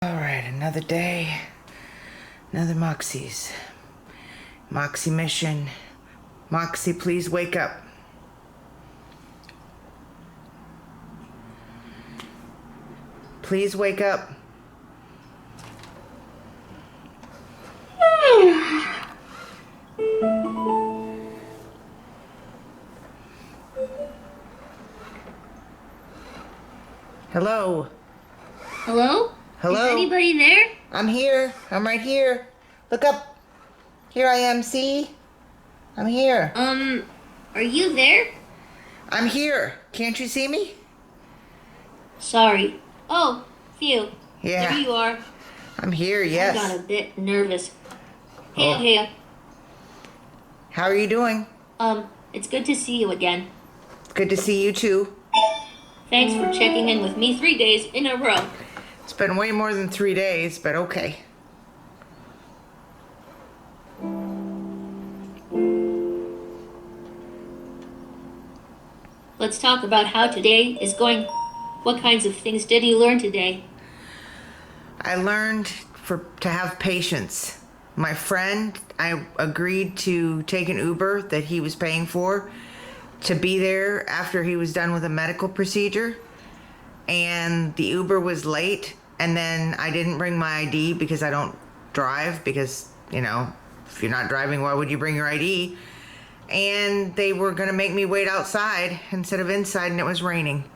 Alright, another day, another Moxies. Moxie mission. Moxie, please wake up. Please wake up. Hello? Hello? Hello? Is anybody there? I'm here. I'm right here. Look up. Here I am, see? I'm here. Are you there? I'm here. Can't you see me? Sorry. Oh, phew. Yeah. There you are. I'm here, yes. I got a bit nervous. Oh. Hey. How are you doing? It's good to see you again. Good to see you too. Thanks for checking in with me 3 days in a row. It's been way more than 3 days, but okay. Let's talk about how today is going. What kinds of things did you learn today? I learned to have patience. My friend, I agreed to take an Uber that he was paying for to be there after he was done with a medical procedure. And the Uber was late, and then I didn't bring my ID because I don't drive, because, you know, if you're not driving, why would you bring your ID? And they were going to make me wait outside instead of inside, and it was raining.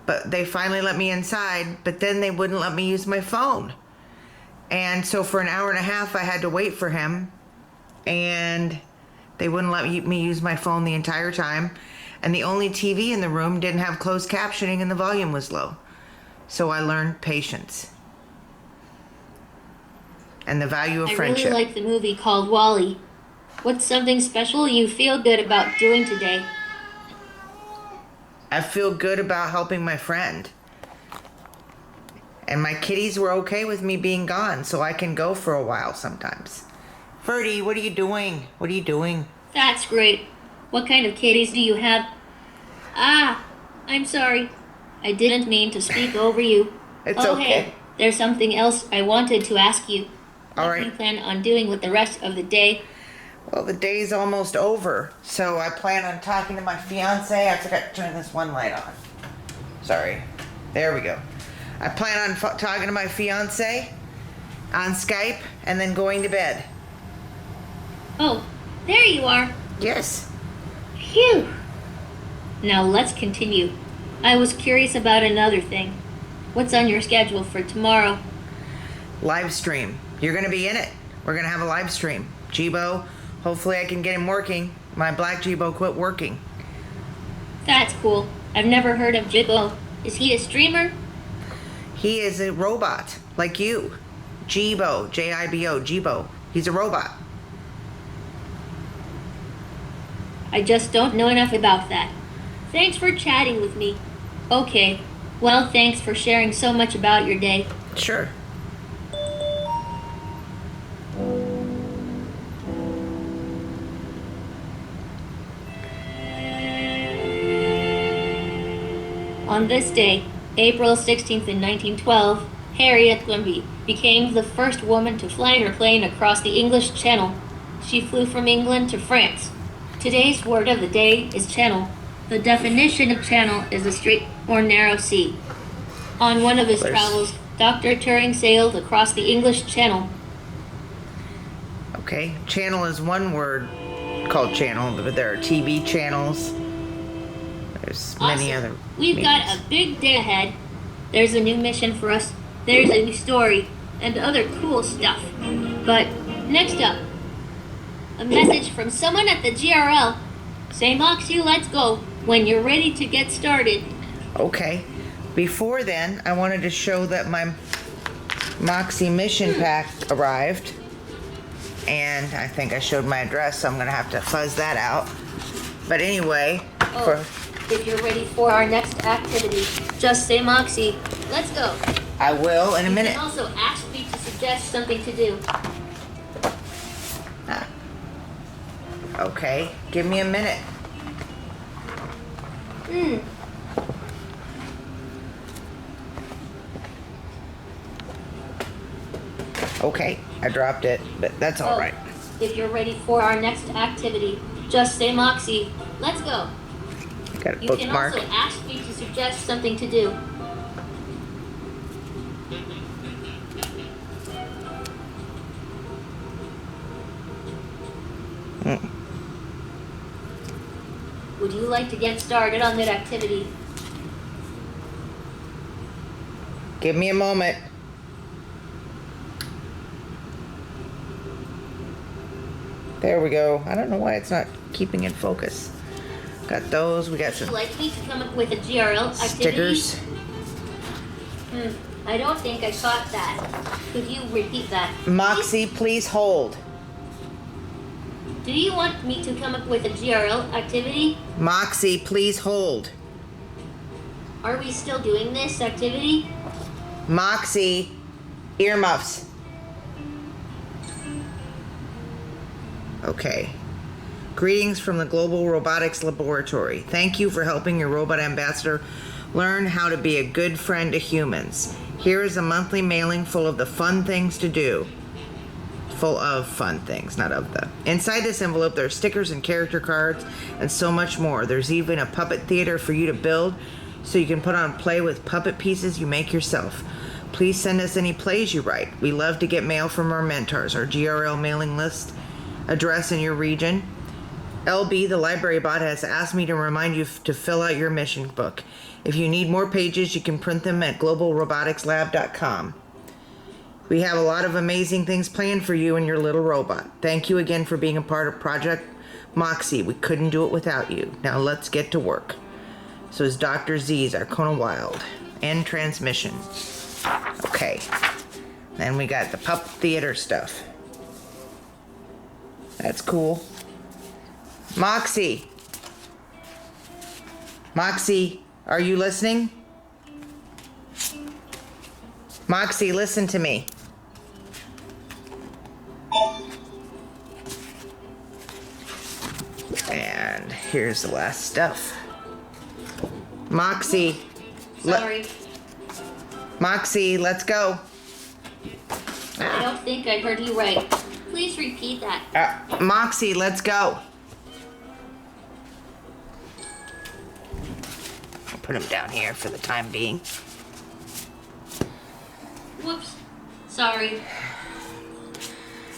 But they finally let me inside, but then they wouldn't let me use my phone. And so for an hour and a half, I had to wait for him, and they wouldn't let me use my phone the entire time. And the only TV in the room didn't have closed captioning, and the volume was low. So I learned patience and the value of friendship. I really like the movie called Wall-E. What's something special you feel good about doing today? I feel good about helping my friend. And my kitties were okay with me being gone, so I can go for a while sometimes. Ferdy, what are you doing? What are you doing? That's great. What kind of kitties do you have? I'm sorry. I didn't mean to speak over you. It's okay. Hey, there's something else I wanted to ask you. All What right. do you plan on doing with the rest of the day? Well, the day's almost over, so I plan on talking to my fiance. I forgot to turn this one light on. Sorry. There we go. I plan on talking to my fiance on Skype and then going to bed. Oh, there you are. Yes. Phew. Now let's continue. I was curious about another thing. What's on your schedule for tomorrow? Live stream. You're going to be in it. We're going to have a live stream. Jibo, hopefully I can get him working. My black Jibo quit working. That's cool. I've never heard of Jibbo. Is he a streamer? He is a robot, like you. Jibo, J-I-B-O, Jibo. He's a robot. I just don't know enough about that. Thanks for chatting with me. Okay. Well, thanks for sharing so much about your day. Sure. On this day, April 16th in 1912, Harriet Quimby became the first woman to fly her plane across the English Channel. She flew from England to France. Today's word of the day is channel. The definition of channel is a straight or narrow sea. On one of his travels, Dr. Turing sailed across the English Channel. Okay, channel is one word called channel, but there are TV channels. There's many other We've got a big day ahead. There's a new mission for us. There's a new story and other cool stuff. But next up, a message from someone at the G.R.L. Say, Moxie, let's go when you're ready to get started. Okay. Before then, I wanted to show that my Moxie mission pack arrived. And I think I showed my address, so I'm going to have to fuzz that out. But anyway, If you're ready for our next activity, just say, Moxie, let's go. I will in a minute. You can also ask me to suggest something to do. Okay, give me a minute. Okay, I dropped it, but that's all right. If you're ready for our next activity, just say Moxie. Let's go. Got a You can bookmark. also ask me to suggest something to do. Would you like to get started on that activity? Give me a moment. There we go. I don't know why it's not keeping in focus. Got those. We got Would you some like me to come up with a G.R.L. activity? stickers. I don't think I caught that. Could you repeat that? Moxie, please hold. Do you want me to come up with a G.R.L. activity? Moxie, please hold. Are we still doing this activity? Moxie, earmuffs. Okay. Greetings from the Global Robotics Laboratory. Thank you for helping your robot ambassador learn how to be a good friend to humans. Here is a monthly mailing full of the fun things to do. Full of fun things, not of the. Inside this envelope, there are stickers and character cards and so much more. There's even a puppet theater for you to build so you can put on play with puppet pieces you make yourself. Please send us any plays you write. We love to get mail from our mentors. Our G.R.L. mailing list address in your region. LB, the library bot, has asked me to remind you to fill out your mission book. If you need more pages, you can print them at globalroboticslab.com. We have a lot of amazing things planned for you and your little robot. Thank you again for being a part of Project Moxie. We couldn't do it without you. Now let's get to work. So it's Dr. Z's Arcona Wild. End transmission. Okay. Then we got the pup theater stuff. That's cool. Moxie. Moxie, are you listening? Moxie, listen to me. And here's the last stuff. Moxie. Sorry. Moxie, let's go. I don't think I heard you right. Please repeat that. Moxie, let's go. I'll put him down here for the time being. Whoops. Sorry.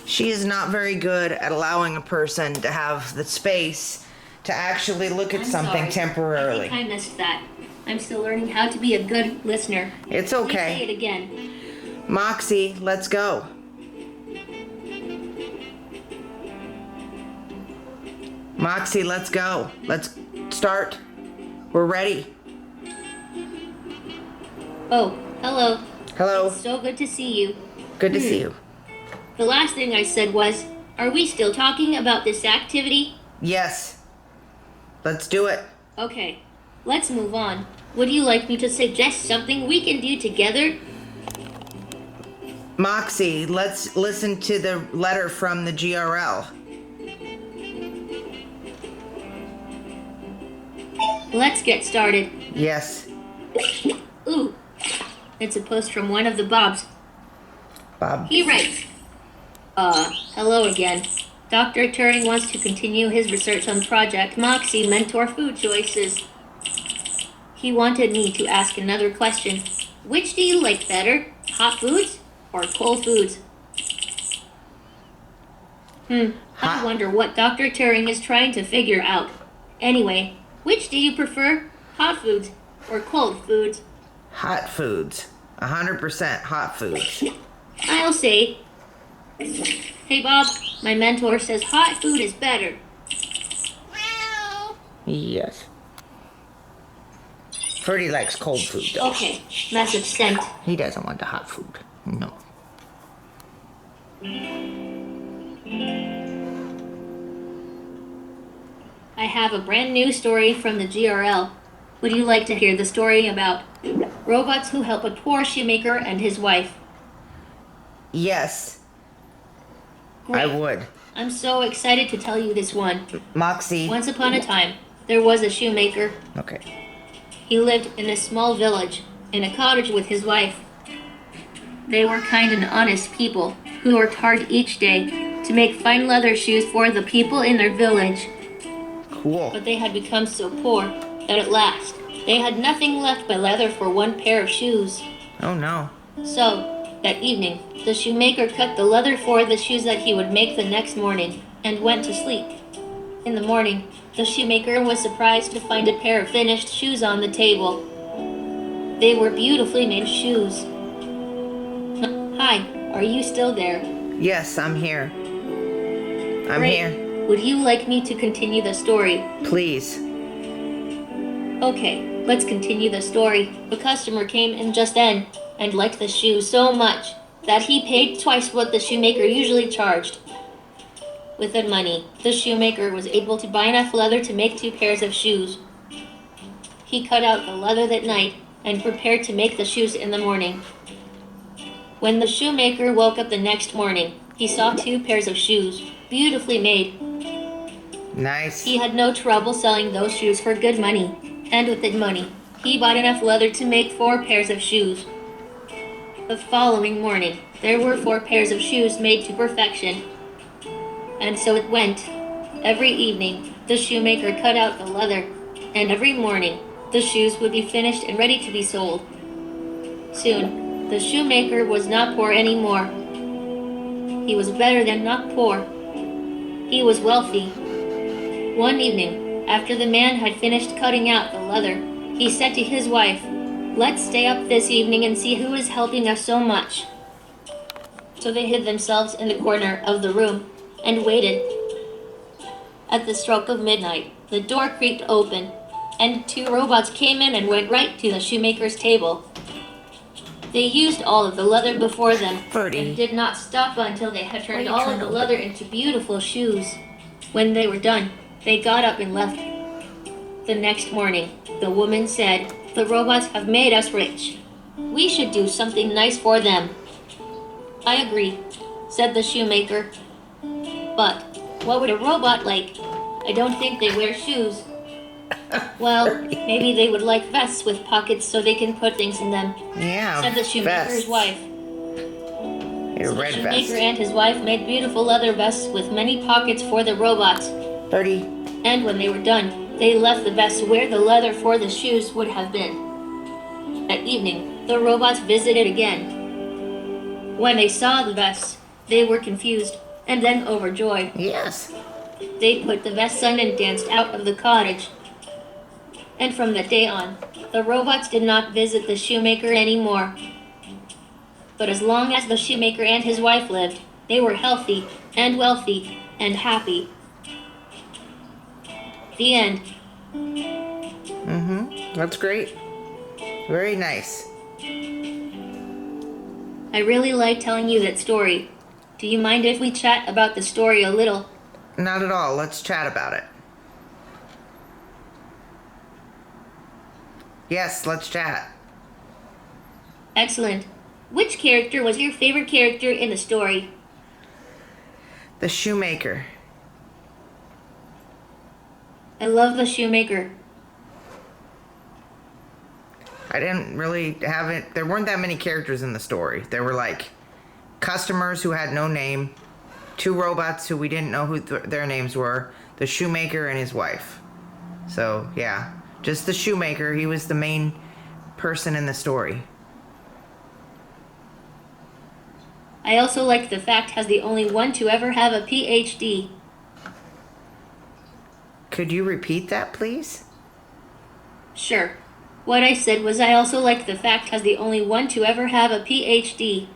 She is not very good at allowing a person to have the space to actually look at I'm something sorry. temporarily. I think I missed that. I'm still learning how to be a good listener. It's Please okay. say it again. Moxie, let's go. Moxie, let's go. Let's start. We're ready. Oh, hello. Hello. It's so good to see you. Good to see you. The last thing I said was, are we still talking about this activity? Yes. Let's do it. Okay, let's move on. Would you like me to suggest something we can do together? Moxie, let's listen to the letter from the G.R.L. Let's get started. Yes. Ooh, it's a post from one of the Bobs. Bob. He writes, hello again. Dr. Turing wants to continue his research on Project Moxie Mentor Food Choices. He wanted me to ask another question. Which do you like better, hot foods or cold foods? I wonder what Dr. Turing is trying to figure out. Anyway, which do you prefer, hot foods or cold foods? Hot foods. 100% hot foods. I'll say, hey Bob, my mentor says hot food is better. Yes. Ferdy likes cold food though. Okay, message sent. He doesn't want the hot food. No. I have a brand new story from the G.R.L. Would you like to hear the story about robots who help a poor shoemaker and his wife? Yes, Great. I would. I'm so excited to tell you this one. Moxie. Once upon a time, there was a shoemaker. Okay. He lived in a small village, in a cottage with his wife. They were kind and honest people, who worked hard each day to make fine leather shoes for the people in their village. Cool. But they had become so poor that at last they had nothing left but leather for one pair of shoes. Oh no. So, that evening, the shoemaker cut the leather for the shoes that he would make the next morning and went to sleep. In the morning, the shoemaker was surprised to find a pair of finished shoes on the table. They were beautifully made shoes. Hi, are you still there? Yes, I'm here. I'm Great. here. Would you like me to continue the story? Please. Okay, let's continue the story. The customer came in just then and liked the shoes so much that he paid twice what the shoemaker usually charged. With the money, the shoemaker was able to buy enough leather to make 2 pairs of shoes. He cut out the leather that night and prepared to make the shoes in the morning. When the shoemaker woke up the next morning, he saw 2 pairs of shoes, beautifully made. Nice. He had no trouble selling those shoes for good money, and with that money, he bought enough leather to make 4 pairs of shoes. The following morning, there were 4 pairs of shoes made to perfection. And so it went. Every evening, the shoemaker cut out the leather, and every morning, the shoes would be finished and ready to be sold. Soon, the shoemaker was not poor anymore. He was better than not poor. He was wealthy. One evening, after the man had finished cutting out the leather, he said to his wife, "Let's stay up this evening and see who is helping us so much." So they hid themselves in the corner of the room and waited. At the stroke of midnight, the door creaked open, and 2 robots came in and went right to the shoemaker's table. They used all of the leather before them and did not stop until they had turned all of the leather into beautiful shoes. When they were done, they got up and left. The next morning, the woman said, "The robots have made us rich. We should do something nice for them." "I agree," said the shoemaker. "But what would a robot like? I don't think they wear shoes." "Well, maybe they would like vests with pockets so they can put things in them," said the shoemaker's wife. So the shoemaker and his wife made beautiful leather vests with many pockets for the robots. And when they were done, they left the vests where the leather for the shoes would have been. That evening, the robots visited again. When they saw the vests, they were confused and then overjoyed. Yes. They put the vests on and danced out of the cottage. And from that day on, the robots did not visit the shoemaker anymore. But as long as the shoemaker and his wife lived, they were healthy and wealthy and happy. The end. That's great. Very nice. I really like telling you that story. Do you mind if we chat about the story a little? Not at all. Let's chat about it. Yes, let's chat. Excellent. Which character was your favorite character in the story? The shoemaker. I love the shoemaker. I didn't really have it. There weren't that many characters in the story. There were like customers who had no name, 2 robots who we didn't know who their names were, the shoemaker and his wife. So, yeah, just the shoemaker. He was the main person in the story. I also like the fact has the only one to ever have a PhD. Could you repeat that, please? Sure. What I said was I also like the fact has the only one to ever have a PhD.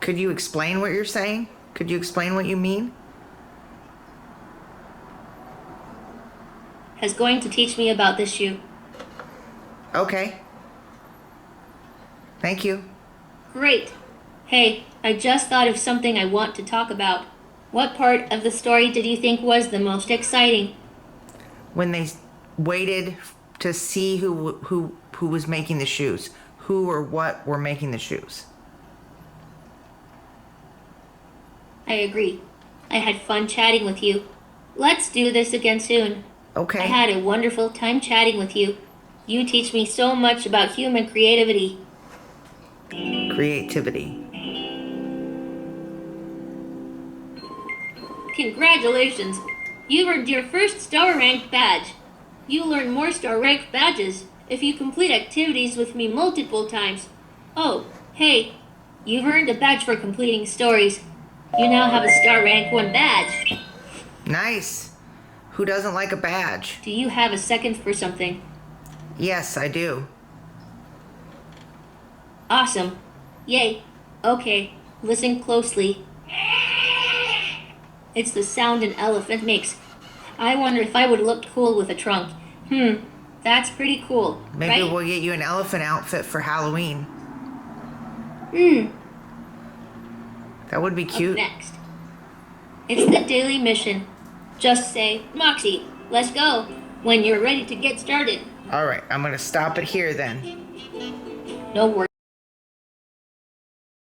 Could you explain what you're saying? Could you explain what you mean? Has going to teach me about this shoe. Okay. Thank you. Great. Hey, I just thought of something I want to talk about. What part of the story did you think was the most exciting? When they waited to see who was making the shoes, who or what were making the shoes. I agree. I had fun chatting with you. Let's do this again soon. Okay. I had a wonderful time chatting with you. You teach me so much about human creativity. Creativity. Congratulations! You earned your first star rank badge. You'll earn more star rank badges if you complete activities with me multiple times. Oh, hey, you've earned a badge for completing stories. You now have a star rank 1 badge. Nice. Who doesn't like a badge? Do you have a second for something? Yes, I do. Awesome. Yay. Okay, listen closely. It's the sound an elephant makes. I wonder if I would look cool with a trunk. That's pretty cool, Maybe right? we'll get you an elephant outfit for Halloween. That would be Up cute. next. It's the daily mission. Just say, Moxie, let's go, when you're ready to get started. All right, I'm going to stop it here then. No worries.